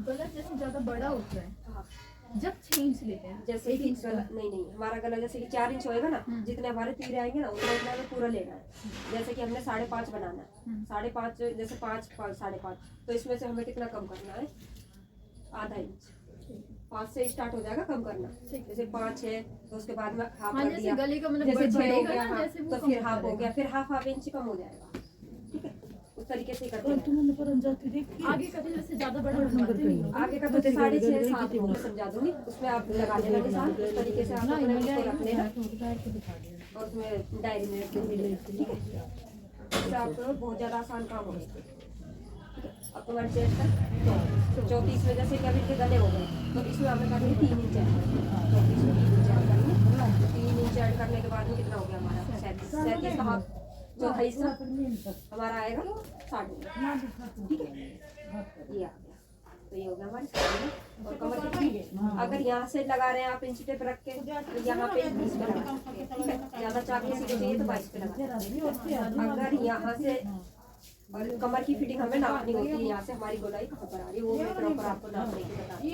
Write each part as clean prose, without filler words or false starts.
गला जैसे ज्यादा बड़ा होता है हाँ, जब 6 इंच लेते हैं। जैसे कि नहीं हमारा गला जैसे कि 4 इंच होएगा ना, जितने हमारे तीर आएंगे ना उतना उतना हमें पूरा लेना है। जैसे कि हमने 5.5 बनाना है, 5.5 जैसे 5 5.5, तो इसमें से हमें कितना कम करना है, आधा इंच। 5 से स्टार्ट हो जाएगा कम करना, जैसे 5 है तो उसके बाद में हाफ हाँ, कर जैसे दिया, गले का मतलब जैसे 6 हो बढ़ेगा गया ना, हाँ, जैसे वो तो कम फिर हाफ हो करेगा। गया, फिर हाफ इंच कम हो जाएगा। ठीक है, उस तरीके से करते और हैं। तुमने पर जाती देखी आगे का तो जैसे ज्यादा बड़ा बनवाते नहीं हो। आगे का तो 6.5 7 होगा, समझा दूंगी, उसमें आप लगा लेना निशान। इस तरीके से आप अपने उसको रख लेना और उसमें डायरी में रख देंगे। ठीक है, इससे आपको बहुत ज़्यादा आसान काम होगा। ठीक है, अब तुम्हारे चेस्ट का 34 में जैसे कि अभी के गले हो गए, तो इसमें हमें करनी 3 इंच ऐड करनी। 34 में 3 इंच ऐड करनी। 3 इंच ऐड करने के बाद में कितना हो गया हमारा 37 का हाफ, चौथा हिस्सा हमारा आएगा 60। ठीक है, ये आ गया, तो ये हो गया हमारी साड़ी। और कमर कितनी, अगर यहाँ से लगा रहे हैं आप इंच टेप रख के, तो यहाँ पे 20 पे लगा सकते हैं। ठीक है, ज़्यादा चाक किसी को चाहिए तो 22 पे लगा सकते हैं। अगर यहाँ से, और कमर की फिटिंग हमें नापनी होती है, यहाँ से हमारी गोलाई कहाँ पर आ रही है वो मैं प्रॉपर आपको नापने की बता दूँ।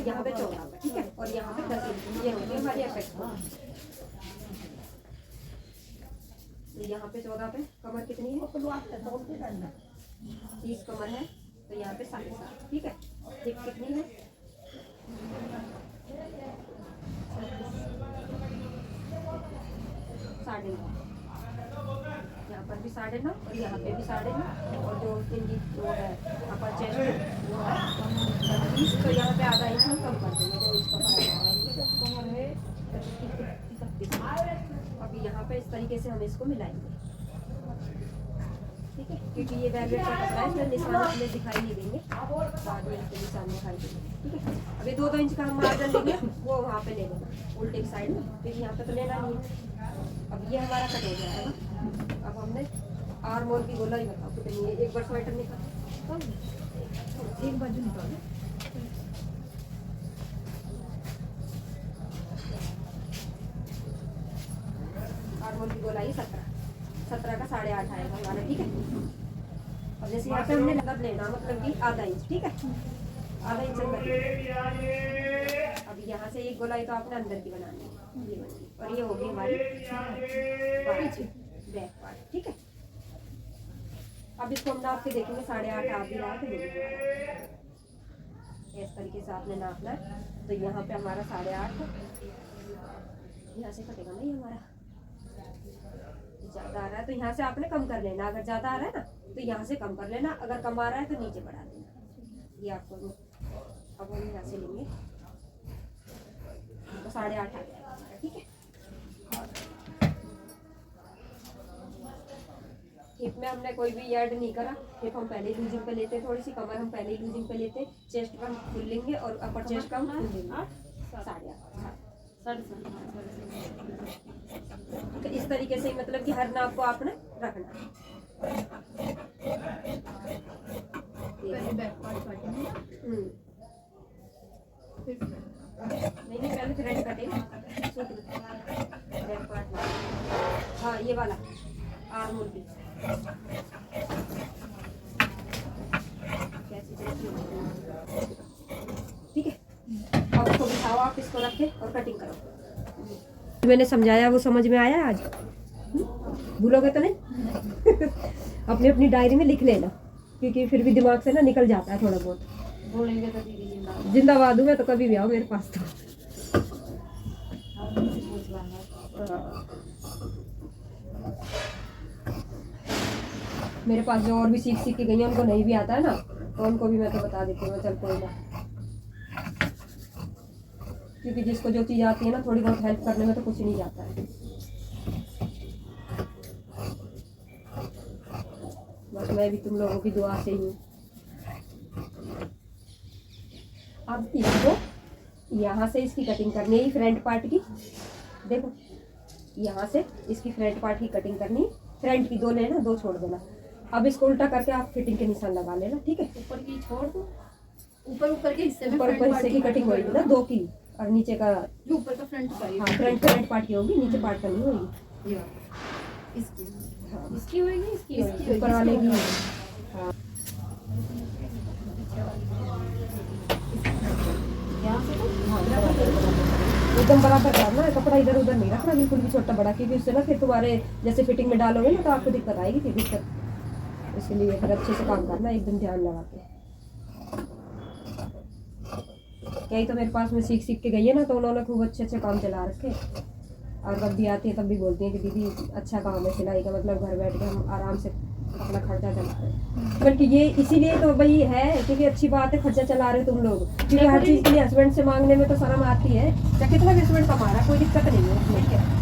यहाँ पे 14 पे, ठीक है, और यहाँ पे 10 इंच, ये होगी हमारी अपेक्स। तो यहाँ पे 14 पे कमर कितनी है, 30 कमर है, तो यहाँ पे 7.5। ठीक है, हिप कितनी है, 9.5, यहाँ पर भी 9.5 और यहाँ पे भी 9.5, और जो इनकी वो है अपर चेस्ट वो है 30, तो यहाँ पे आधा इंच हम कम कर देंगे, 2 इंच का फर्क आ रहा है। इनके कमर है 31। अभी यहाँ पे इस तरीके से हम इसको मिलाएंगे। ठीक है, क्योंकि ये वेलवेट का कपड़ा है, इसमें निशान हमें दिखाई नहीं देंगे, बाद में इसके निशान दिखाई देंगे। ठीक है, अभी 2-2 इंच का हम मार्जिन लेंगे, वो वहाँ पे ले लेना उल्टे साइड में, क्योंकि यहाँ पे तो लेना नहीं है। अब ये हमारा कट हो जाएगा। अब हमने आर्म होल की गोलाई बताओ कितनी है, एक बार स्वेटर निकाल, एक बाजू निकालो। आर्म होल की गोलाई 17 का 8.5 आएगा हमारा। ठीक है, अब जैसे यहाँ पे हमने मतलब लेना मतलब कि आधा इंच। ठीक है, आधा इंच अंदर। अब यहाँ से एक गोलाई तो आपने अंदर की बनानी है, ये वाली, और ये होगी हमारी बैक पार्ट। ठीक है, अब इसको हम नाप के देखेंगे, 8.5 आप भी रहा है तो ये भी रहा है। इस तरीके से आपने नापना है। तो यहाँ पे हमारा 8.5, यहाँ से कटेगा नहीं हमारा, ज़्यादा आ रहा है तो यहाँ से आपने कम कर लेना, अगर ज़्यादा आ रहा है ना तो यहाँ से कम कर लेना, अगर कम आ रहा है तो नीचे बढ़ा देना। ये आपको अब हम यहाँ से लेंगे तो 8.5 आ जाएगा हमारा। ठीक है, हिप में हमने कोई भी ऐड नहीं करा, हिप हम पहले ही लूजिंग पे लेते हैं, थोड़ी सी कमर हम पहले ही लूजिंग पे लेते हैं, चेस्ट का हम फुल लेंगे और अपर चेस्ट का हम फुल लेंगे 8.5। तो इस तरीके से मतलब कि हर नाप को आपने रखना है। पहले बैक पार्ट काटेंगे, फिर नहीं पहले फ्रंट कटेंगे, बैक पार्ट में। हाँ, ये वाला आर्म होल की ठीक है। अब इसको बिठाओ, आप इसको रख के और कटिंग करो। मैंने समझाया वो समझ में आया आज? भूलोगे तो नहीं? अपनी अपनी डायरी में लिख लेना, क्योंकि फिर भी दिमाग से ना निकल जाता है थोड़ा बहुत। बोलेंगे तो दीदी जिंदाबाद हूँ मैं तो, कभी भी आओ मेरे पास तो। मेरे पास जो और भी सीख के गई हैं उनको नहीं भी आता है ना, तो उनको भी मैं तो बता देती हूँ, चल कोई ना, क्योंकि जिसको जो चीज़ आती है ना, थोड़ी बहुत हेल्प करने में तो कुछ नहीं जाता है। बस मैं भी तुम लोगों की दुआ से ही हूँ। अब इसको यहाँ से इसकी कटिंग करनी है, फ्रंट पार्ट की। देखो यहाँ से इसकी फ्रंट पार्ट की कटिंग करनी है, फ्रंट की 2 लेना, 2 छोड़ देना। अब इसको उल्टा करके आप फिटिंग के निशान लगा लेना। ठीक है, ऊपर की छोड़ दो, ऊपर के हिस्से में ऊपर हिस्से की कटिंग होगी ना 2 की, और नीचे का जो ऊपर का फ्रंट का हाँ फ्रंट पार्ट की होगी, नीचे पार्ट का नहीं होगी। इसकी हाँ, इसकी होगी, इसकी होगी, ऊपर वाले की। हाँ, एकदम बराबर करना है, कपड़ा इधर उधर नहीं रखना बिल्कुल भी छोटा बड़ा, क्योंकि उससे ना फिर तुम्हारे जैसे फिटिंग में डालोगे ना तो आपको दिक्कत आएगी फिर दिक्कत। इसलिए फिर अच्छे से काम करना, एकदम ध्यान लगा के। यही तो मेरे पास में सीख सीख के गई है ना, तो उन्होंने खूब अच्छे अच्छे काम चला रखे, और जब भी आती है तब भी बोलती हैं कि दीदी अच्छा काम है सिलाई का, मतलब घर बैठ के हम आराम से अपना खर्चा चलाते हैं। बल्कि ये इसीलिए तो भाई है, क्योंकि अच्छी बात है खर्चा चला रहे हो तुम लोग, क्योंकि हर चीज़ के लिए हस्बैंड से मांगने में तो शर्म आती है। चाहे कितना भी हस्बैंड कमा रहा, कोई दिक्कत नहीं है उसमें।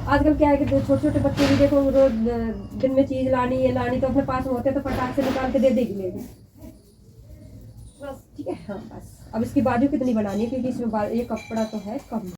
आजकल क्या है कि छोटे छोटे बच्चे भी देखो, रोज दिन में चीज़ लानी है लानी, तो अपने पास में होते हैं तो फटाक से निकाल के दे देगी लेगी बस, ठीक है। हाँ बस अब इसकी बाजू कितनी बनानी है, क्योंकि इसमें ये कपड़ा तो है कम।